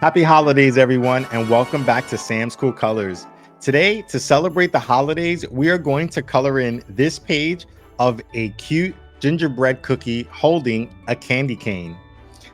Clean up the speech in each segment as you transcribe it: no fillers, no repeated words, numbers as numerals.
Happy holidays, everyone, and welcome back to Sam's Cool Colors. Today, to celebrate the holidays, we are going to color in this page of a cute gingerbread cookie holding a candy cane.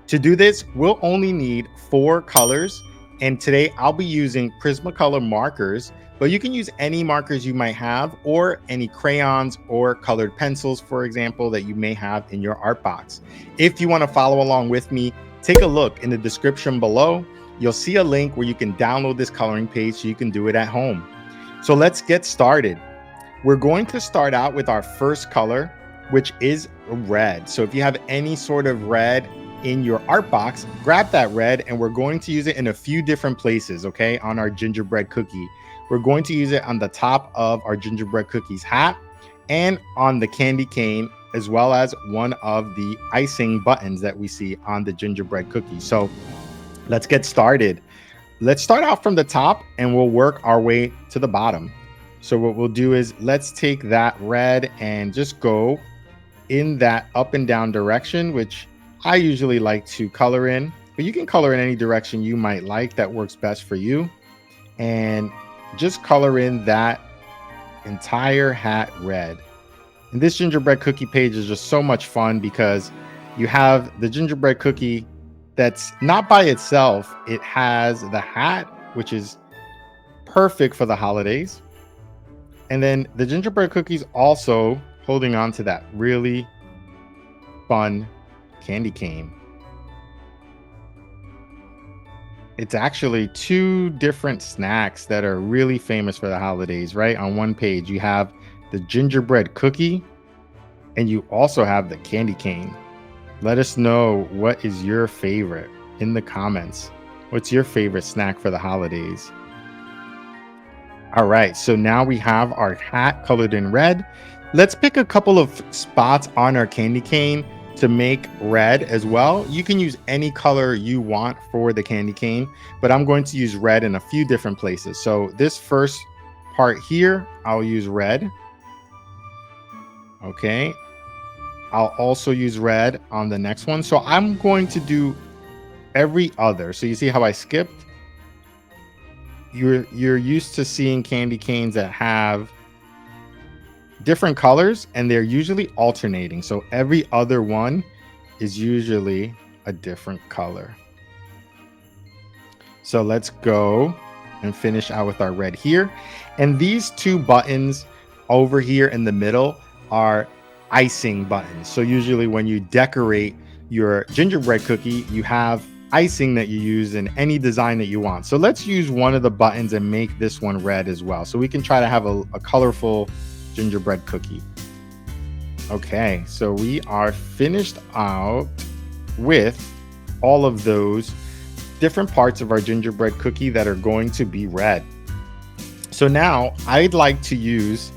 To do this, we'll only need 4 colors, and today I'll be using Prismacolor markers, but you can use any markers you might have or any crayons or colored pencils, for example, that you may have in your art box. If you want to follow along with me, take a look in the description below. You'll see a link where you can download this coloring page so you can do it at home. So let's get started. We're going to start out with our first color, which is red. So if you have any sort of red in your art box, grab that red, and we're going to use it in a few different places, okay, on our gingerbread cookie. We're going to use it on the top of our gingerbread cookie's hat and on the candy cane, as well as one of the icing buttons that we see on the gingerbread cookie. So let's get started. Let's start out from the top and we'll work our way to the bottom. So what we'll do is let's take that red and just go in that up and down direction, which I usually like to color in, but you can color in any direction you might like that works best for you. And just color in that entire hat red. And this gingerbread cookie page is just so much fun because you have the gingerbread cookie that's not by itself. It has the hat, which is perfect for the holidays. And then the gingerbread cookies also holding on to that really fun candy cane. It's actually 2 different snacks that are really famous for the holidays, right? On one page, you have the gingerbread cookie and you also have the candy cane. Let us know what is your favorite in the comments. What's your favorite snack for the holidays? All right, so now we have our hat colored in red. Let's pick a couple of spots on our candy cane to make red as well. You can use any color you want for the candy cane, but I'm going to use red in a few different places. So this first part here, I'll use red. Okay. I'll also use red on the next one. So I'm going to do every other. So you see how I skipped? You're used to seeing candy canes that have different colors and they're usually alternating. So every other one is usually a different color. So let's go and finish out with our red here. And these 2 buttons over here in the middle are icing buttons. So usually when you decorate your gingerbread cookie, you have icing that you use in any design that you want. So let's use one of the buttons and make this one red as well. So we can try to have a colorful gingerbread cookie. Okay, so we are finished out with all of those different parts of our gingerbread cookie that are going to be red. So now I'd like to use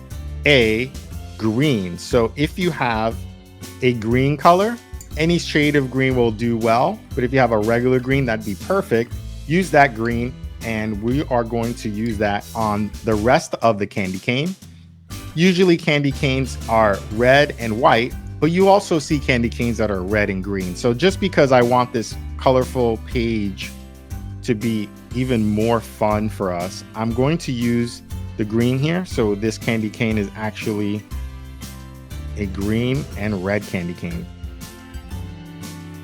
a green. So if you have a green color, any shade of green will do well, but if you have a regular green, that'd be perfect. Use that green, and we are going to use that on the rest of the candy cane. Usually candy canes are red and white, but you also see candy canes that are red and green. So just because I want this colorful page to be even more fun for us, I'm going to use the green here. So this candy cane is actually a green and red candy cane.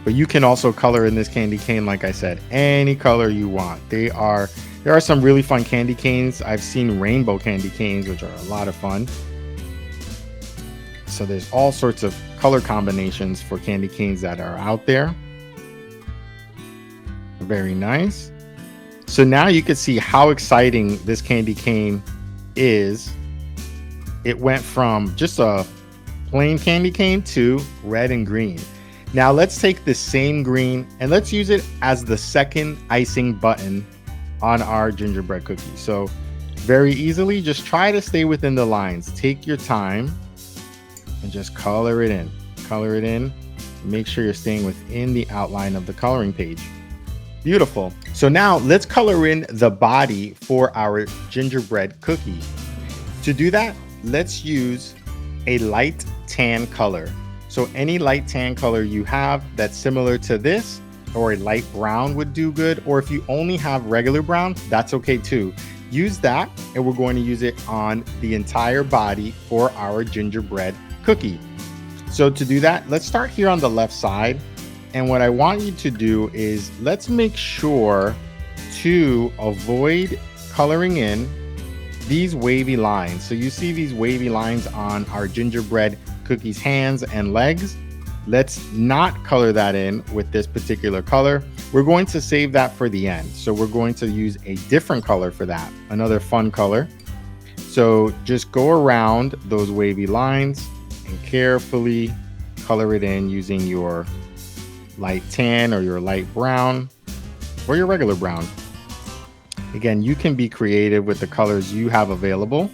But you can also color in this candy cane, like I said, any color you want. There are some really fun candy canes. I've seen rainbow candy canes, which are a lot of fun. So there's all sorts of color combinations for candy canes that are out there. Very nice. So now you can see how exciting this candy cane is. It went from just a plain candy cane to red and green. Now let's take the same green and let's use it as the second icing button on our gingerbread cookie. So very easily, just try to stay within the lines. Take your time and just color it in. Color it in. Make sure you're staying within the outline of the coloring page. Beautiful. So now let's color in the body for our gingerbread cookie. To do that, let's use a light tan color. So any light tan color you have that's similar to this, or a light brown would do good. Or if you only have regular brown, that's okay too. Use that, and we're going to use it on the entire body for our gingerbread cookie. So to do that, let's start here on the left side. And what I want you to do is let's make sure to avoid coloring in these wavy lines. So you see these wavy lines on our gingerbread cookies hands and legs. Let's not color that in with this particular color. We're going to save that for the end. So we're going to use a different color for that, another fun color. So just go around those wavy lines and carefully color it in using your light tan or your light brown or your regular brown. Again, you can be creative with the colors you have available.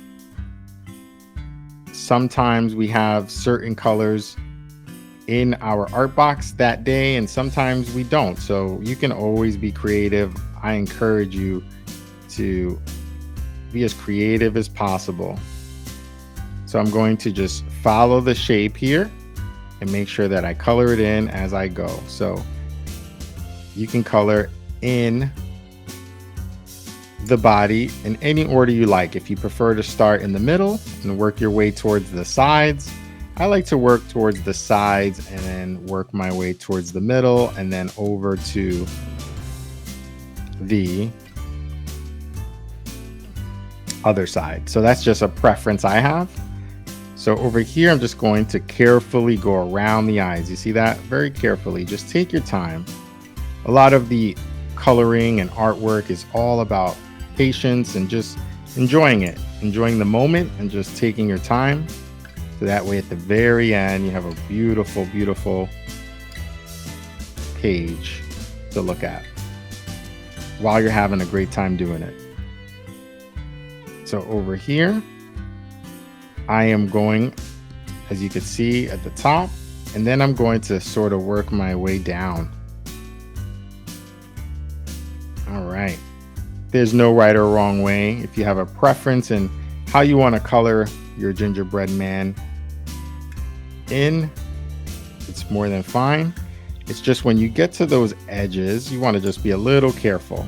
Sometimes we have certain colors in our art box that day, and sometimes we don't. So you can always be creative. I encourage you to be as creative as possible. So I'm going to just follow the shape here and make sure that I color it in as I go. So you can color in the body in any order you like. If you prefer to start in the middle and work your way towards the sides, I like to work towards the sides and then work my way towards the middle and then over to the other side. So that's just a preference I have. So over here, I'm just going to carefully go around the eyes. You see that? Very carefully. Just take your time. A lot of the coloring and artwork is all about patience and just enjoying it, enjoying the moment and just taking your time. So that way at the very end, you have a beautiful, beautiful page to look at while you're having a great time doing it. So over here, I am going, as you can see at the top, and then I'm going to sort of work my way down. All right. There's no right or wrong way. If you have a preference in how you want to color your gingerbread man in, it's more than fine. It's just when you get to those edges, you want to just be a little careful.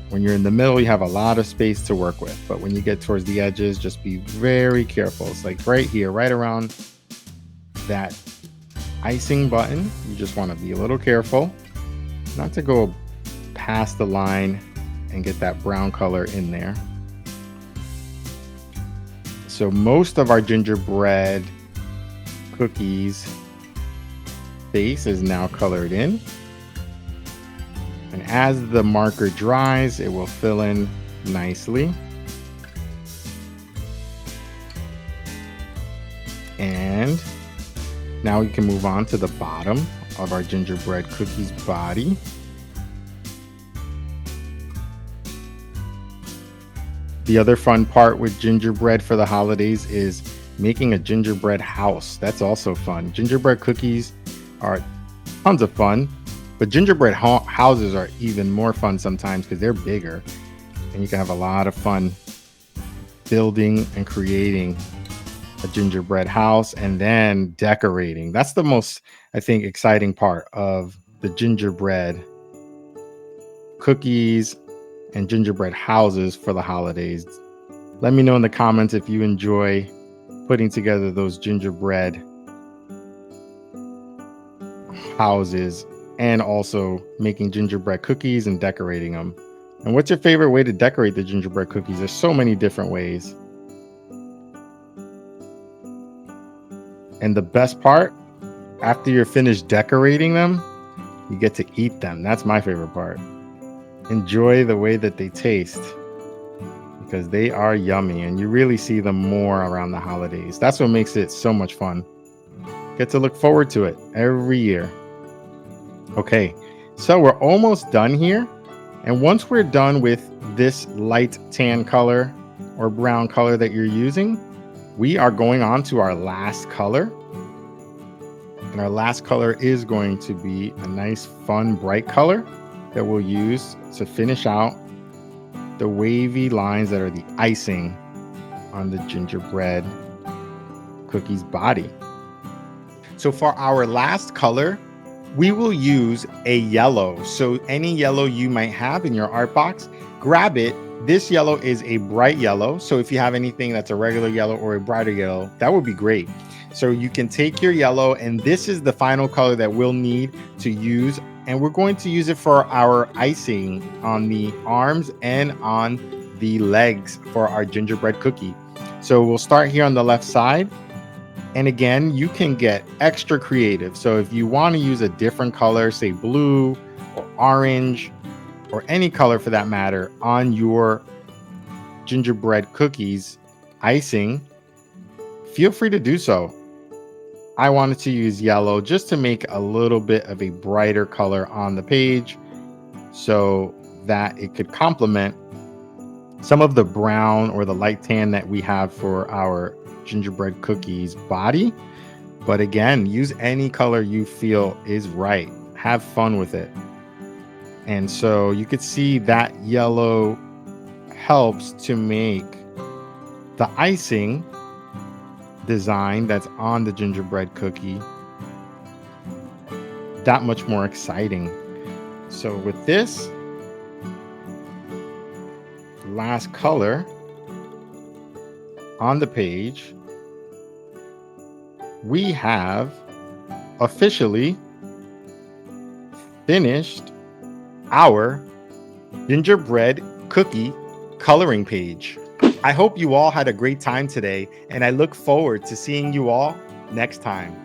When you're in the middle, you have a lot of space to work with, but when you get towards the edges, just be very careful. It's like right here, right around that icing button. You just want to be a little careful not to go past the line and get that brown color in there. So most of our gingerbread cookies base is now colored in. And as the marker dries, it will fill in nicely. And now we can move on to the bottom of our gingerbread cookies body. The other fun part with gingerbread for the holidays is making a gingerbread house. That's also fun. Gingerbread cookies are tons of fun, but gingerbread houses are even more fun sometimes because they're bigger and you can have a lot of fun building and creating a gingerbread house and then decorating. That's the most, I think, exciting part of the gingerbread cookies and gingerbread houses for the holidays. Let me know in the comments if you enjoy putting together those gingerbread houses and also making gingerbread cookies and decorating them. And what's your favorite way to decorate the gingerbread cookies? There's so many different ways. And the best part, after you're finished decorating them, you get to eat them. That's my favorite part. Enjoy the way that they taste because they are yummy and you really see them more around the holidays. That's what makes it so much fun. Get to look forward to it every year. Okay, so we're almost done here. And once we're done with this light tan color or brown color that you're using, we are going on to our last color. And our last color is going to be a nice, fun, bright color that we'll use to finish out the wavy lines that are the icing on the gingerbread cookies body. So for our last color, We will use a yellow. So any yellow you might have in your art box, grab it. This yellow is a bright yellow. So if you have anything that's a regular yellow or a brighter yellow, that would be great. So you can take your yellow, and this is the final color that we'll need to use. And we're going to use it for our icing on the arms and on the legs for our gingerbread cookie. So we'll start here on the left side. And again, you can get extra creative. So if you want to use a different color, say blue or orange or any color for that matter on your gingerbread cookies icing, feel free to do so. I wanted to use yellow just to make a little bit of a brighter color on the page so that it could complement some of the brown or the light tan that we have for our gingerbread cookies body. But again, use any color you feel is right. Have fun with it. And so you could see that yellow helps to make the icing design that's on the gingerbread cookie that much more exciting. So with this last color on the page, we have officially finished our gingerbread cookie coloring page. I hope you all had a great time today, and I look forward to seeing you all next time.